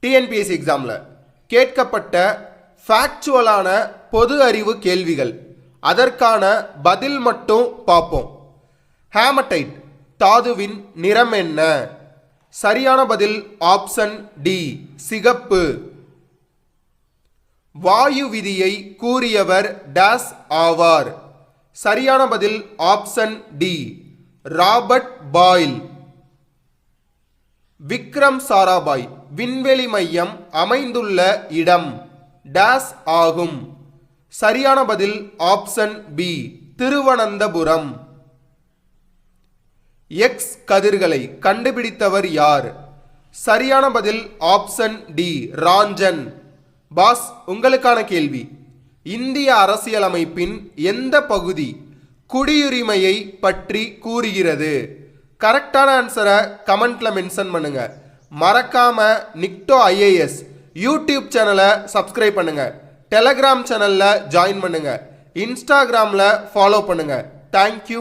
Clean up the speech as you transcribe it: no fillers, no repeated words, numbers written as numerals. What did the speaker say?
TNPSC எக்ஸாமில் கேட்கப்பட்ட ஃபேக்சுவலான பொது அறிவு கேள்விகள், அதற்கான பதில் மட்டும் பார்ப்போம். ஹேமடைட் தாதுவின் நிறம் என்ன? சரியான பதில் ஆப்ஷன் டி, சிகப்பு. வாயு விதியை கூறியவர் டேஸ் ஆவார்? சரியான பதில் option D, Robert Boyle. Vikram Sarabhai விண்வெளி மையம் அமைந்துள்ள இடம் டேஸ் ஆகும்? சரியான பதில் ஆப்ஷன் பி, திருவனந்தபுரம். எக்ஸ் கதிர்களை கண்டுபிடித்தவர் யார்? சரியான பதில் ஆப்ஷன் டி, ராஞ்சன். பாஸ், உங்களுக்கான கேள்வி. இந்திய அரசியலமைப்பின் எந்த பகுதி குடியுரிமையை பற்றி கூறுகிறது? கரெக்டான ஆன்சரை கமெண்ட்ல மென்ஷன் பண்ணுங்க. மறக்காம நிக்டோ ஐஏஎஸ் யூடியூப் சேனலை சப்ஸ்கிரைப் பண்ணுங்க, டெலகிராம் சேனல்ல ஜாயின் பண்ணுங்க, இன்ஸ்டாகிராம்ல ஃபாலோ பண்ணுங்க. தேங்க்யூ.